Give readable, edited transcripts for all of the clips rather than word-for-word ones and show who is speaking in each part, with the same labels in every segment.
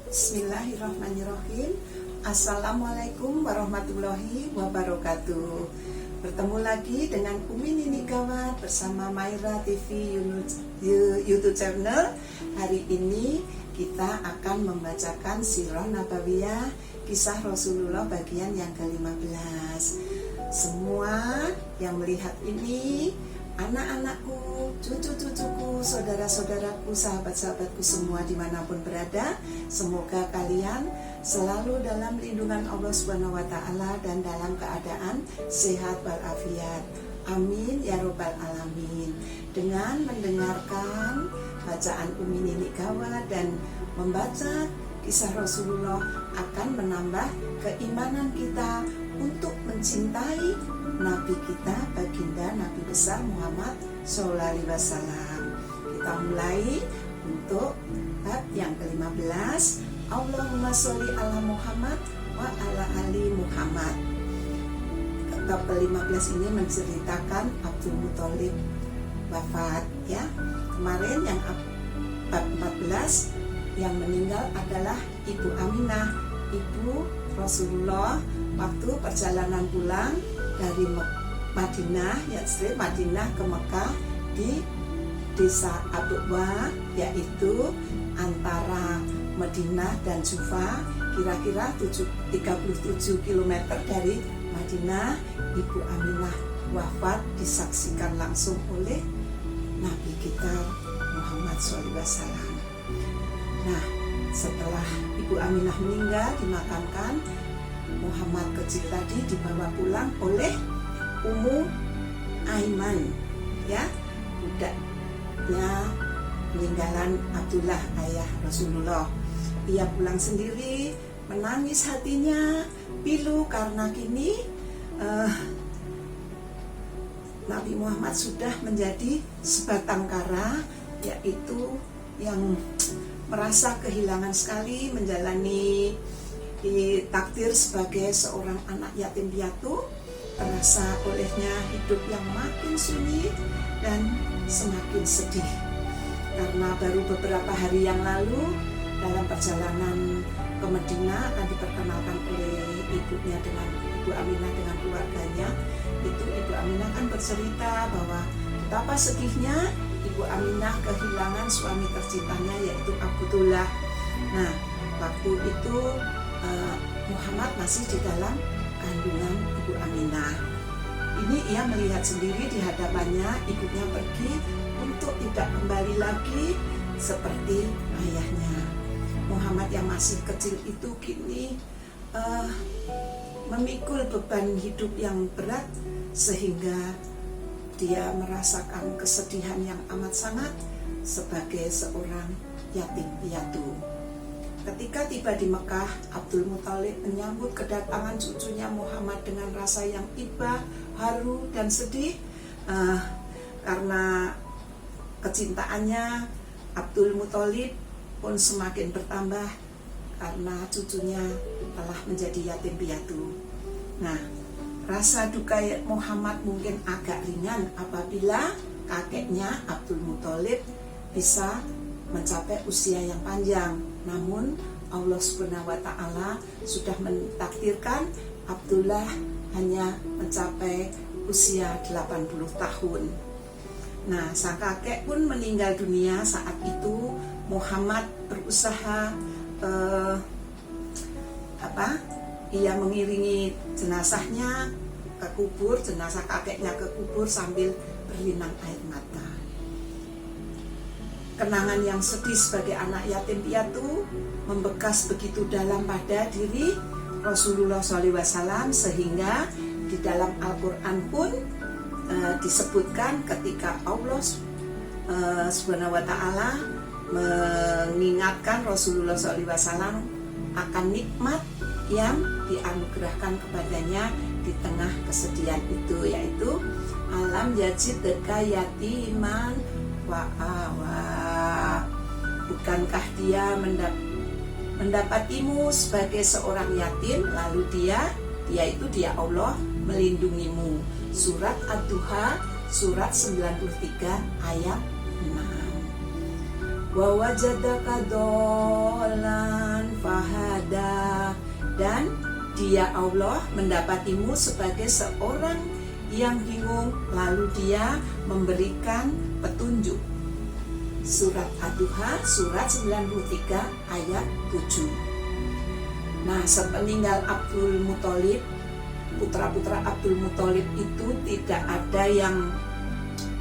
Speaker 1: Bismillahirrahmanirrahim. Assalamualaikum warahmatullahi wabarakatuh. Bertemu lagi dengan Umi Nini Gawat bersama Maira TV YouTube channel. Hari ini kita akan membacakan Sirah Nabawiyah, kisah Rasulullah bagian yang ke-15. Semua yang melihat ini, anak-anakku, cucu-cucuku, saudara-saudaraku, sahabat-sahabatku semua dimanapun berada, semoga kalian selalu dalam lindungan Allah Subhanahu wa Ta'ala dan dalam keadaan sehat walafiat. Amin ya robbal alamin. Dengan mendengarkan bacaan Umi Nini Gawat dan membaca kisah Rasulullah akan menambah keimanan kita untuk mencintai Nabi kita, baginda Nabi besar Muhammad Sallallahu Alaihi Wasallam. Kita mulai untuk bab yang ke-15. Allahumma sholli ala Muhammad wa ala ali Muhammad. Bab ke-15 ini menceritakan Abdul Muthalib wafat, ya. Kemarin yang bab 14 yang meninggal adalah Ibu Aminah, ibu Rasulullah waktu perjalanan pulang dari Madinah, Madinah ke Mekah di desa Abuwa, yaitu antara Madinah dan Jufa, kira-kira 37 km dari Madinah. Ibu Aminah wafat disaksikan langsung oleh Nabi kita Muhammad SAW. Nah, setelah Ibu Aminah meninggal, dimakamkan, Muhammad kecil tadi dibawa pulang oleh Ummu Aiman, ya, budaknya peninggalan Abdullah ayah Rasulullah. Ia pulang sendiri, menangis hatinya pilu karena kini Nabi Muhammad sudah menjadi sebatang kara, yaitu yang merasa kehilangan sekali menjalani ditakdir sebagai seorang anak yatim piatu, terasa olehnya hidup yang makin sunyi dan semakin sedih. Karena baru beberapa hari yang lalu dalam perjalanan ke Madinah akan diperkenalkan oleh ibunya dengan Ibu Aminah dengan keluarganya. Itu Ibu Aminah kan bercerita bahwa betapa sedihnya Ibu Aminah kehilangan suami tercintanya, yaitu Abdullah. Nah, waktu itu Muhammad masih di dalam kandungan Ibu Aminah. Ini ia melihat sendiri di hadapannya ibunya pergi untuk tidak kembali lagi seperti ayahnya. Muhammad yang masih kecil itu kini memikul beban hidup yang berat, sehingga dia merasakan kesedihan yang amat sangat sebagai seorang yatim piatu. Ketika tiba di Mekah, Abdul Muthalib menyambut kedatangan cucunya Muhammad dengan rasa yang iba, haru, dan sedih. Karena kecintaannya, Abdul Muthalib pun semakin bertambah karena cucunya telah menjadi yatim piatu. Nah, rasa duka Muhammad mungkin agak ringan apabila kakeknya Abdul Muthalib bisa mencapai usia yang panjang. Namun Allah Subhanahu wa Ta'ala sudah mentakdirkan Abdullah hanya mencapai usia 80 tahun. Nah, sang kakek pun meninggal dunia saat itu. Muhammad berusaha ia mengiringi jenazahnya ke kubur, jenazah kakeknya ke kubur sambil berlinang air mata. Kenangan yang sedih sebagai anak yatim piatu membekas begitu dalam pada diri Rasulullah SAW, sehingga di dalam Al-Quran pun disebutkan ketika Allah Subhanahu wa Ta'ala mengingatkan Rasulullah SAW akan nikmat yang dianugerahkan kepadanya di tengah kesedihan itu, yaitu alam yajidka yatiman wa'awa. Bukankah dia mendapatimu sebagai seorang yatim, lalu dia Allah melindungimu. Surat Ad-Duha, surat 93 ayat 6. wa wajadaka dhallan fahada, dan Dia Allah mendapatimu sebagai seorang yang bingung, lalu Dia memberikan petunjuk. Surat Ad-Duha, surat 93 ayat 7. Nah, sepeninggal Abdul Muthalib, putra-putra Abdul Muthalib itu tidak ada yang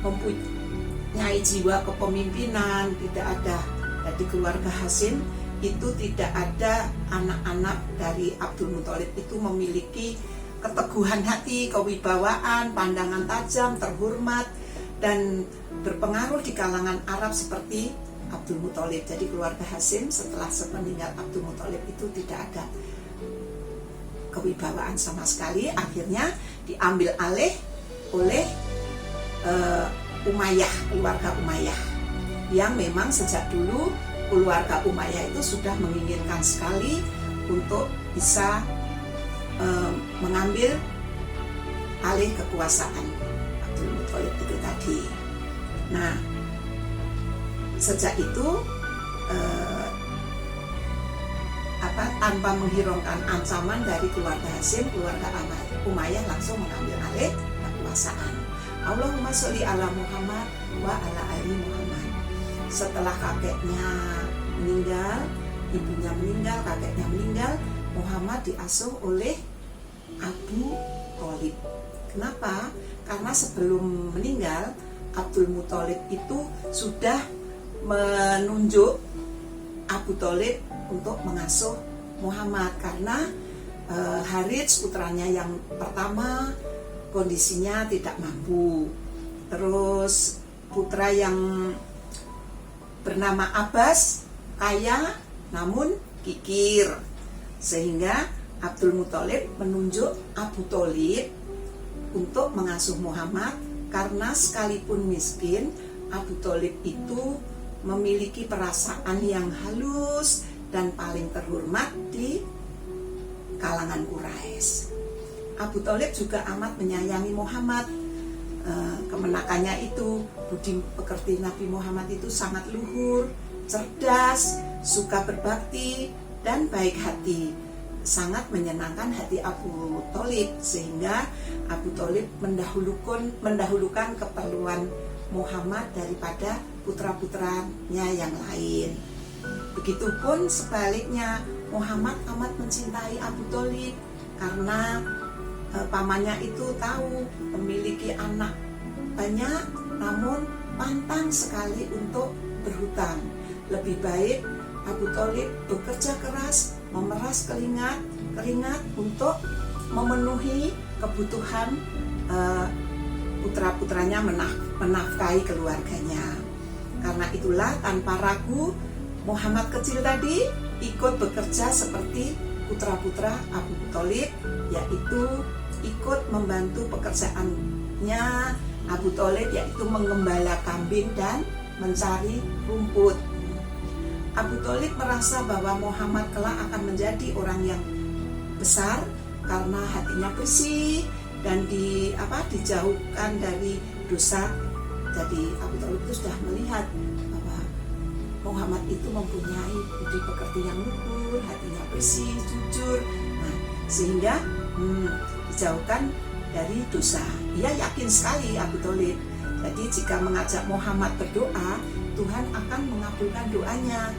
Speaker 1: mempunyai jiwa kepemimpinan, tidak ada. Dari keluarga Hasyim itu tidak ada anak-anak dari Abdul Muthalib itu memiliki keteguhan hati, kewibawaan, pandangan tajam, terhormat, dan berpengaruh di kalangan Arab seperti Abdul Muthalib. Jadi keluarga Hasyim setelah sepeninggal Abdul Muthalib itu tidak ada kewibawaan sama sekali. Akhirnya diambil alih oleh Umayyah, keluarga Umayyah, yang memang sejak dulu keluarga Umayyah itu sudah menginginkan sekali untuk bisa mengambil alih kekuasaan Abdul Muthalib itu tadi. Nah, sejak itu tanpa menghiraukan ancaman dari keluarga Hasyim, keluarga Umayyah langsung mengambil alih kekuasaan. Allahumma sholli ala Muhammad wa ala ali Muhammad. Setelah kakeknya meninggal, ibunya meninggal, kakeknya meninggal, Muhammad diasuh oleh Abu Thalib. Kenapa? Karena sebelum meninggal, Abdul Muthalib itu sudah menunjuk Abu Thalib untuk mengasuh Muhammad, karena Harits putranya yang pertama kondisinya tidak mampu. Terus putra yang bernama Abbas kaya namun kikir, sehingga Abdul Muthalib menunjuk Abu Thalib untuk mengasuh Muhammad, karena sekalipun miskin, Abu Thalib itu memiliki perasaan yang halus dan paling terhormat di kalangan Quraisy. Abu Thalib juga amat menyayangi Muhammad. Kemenakannya itu, budi pekerti Nabi Muhammad itu sangat luhur, cerdas, suka berbakti, dan baik hati. Sangat menyenangkan hati Abu Thalib, sehingga Abu Thalib mendahulukan keperluan Muhammad daripada putra-putranya yang lain. Begitupun sebaliknya, Muhammad amat mencintai Abu Thalib karena pamannya itu tahu memiliki anak banyak, namun pantang sekali untuk berhutang. Lebih baik Abu Thalib bekerja keras, memeras keringat untuk memenuhi kebutuhan putra-putranya, menafkahi keluarganya. Karena itulah tanpa ragu Muhammad kecil tadi ikut bekerja seperti putra-putra Abu Thalib, yaitu ikut membantu pekerjaannya Abu Thalib, yaitu mengembala kambing dan mencari rumput. Abu Thalib merasa bahwa Muhammad kelak akan menjadi orang yang besar karena hatinya bersih dan dijauhkan dari dosa. Jadi Abu Thalib itu sudah melihat bahwa Muhammad itu mempunyai budi pekerti yang luhur, hatinya bersih, jujur. Nah, sehingga dijauhkan dari dosa. Ia yakin sekali Abu Thalib. Jadi jika mengajak Muhammad berdoa, Tuhan akan mengabulkan doanya.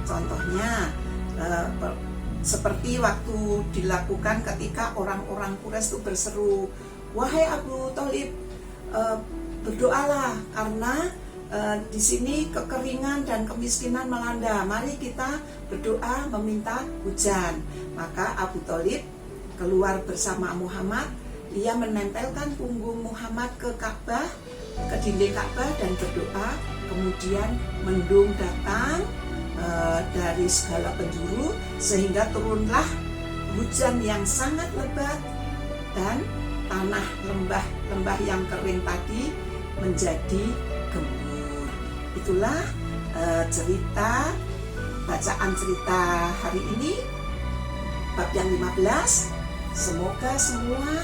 Speaker 1: Contohnya seperti waktu dilakukan ketika orang-orang Quraisy itu berseru, "Wahai Abu Thalib, berdoalah karena di sini kekeringan dan kemiskinan melanda. Mari kita berdoa meminta hujan." Maka Abu Thalib keluar bersama Muhammad. Ia menempelkan punggung Muhammad ke Ka'bah, ke dinding Ka'bah, dan berdoa. Kemudian mendung datang dari segala penjuru, sehingga turunlah hujan yang sangat lebat, dan tanah lembah yang kering tadi menjadi gembur. Itulah bacaan cerita hari ini, bab yang 15. Semoga semua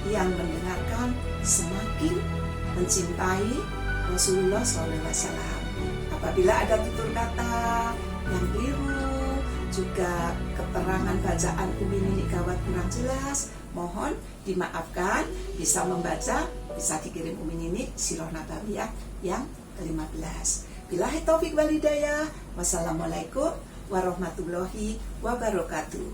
Speaker 1: yang mendengarkan semakin mencintai Rasulullah SAW. Apabila ada tutur kata yang keliru, juga keterangan bacaan Umi Nini Gawat kurang jelas, mohon dimaafkan. Bisa membaca, bisa dikirim Umi Nini Sirah Nabawiyah yang ke-15. Billahi taufik wal hidayah. Wassalamualaikum warahmatullahi wabarakatuh.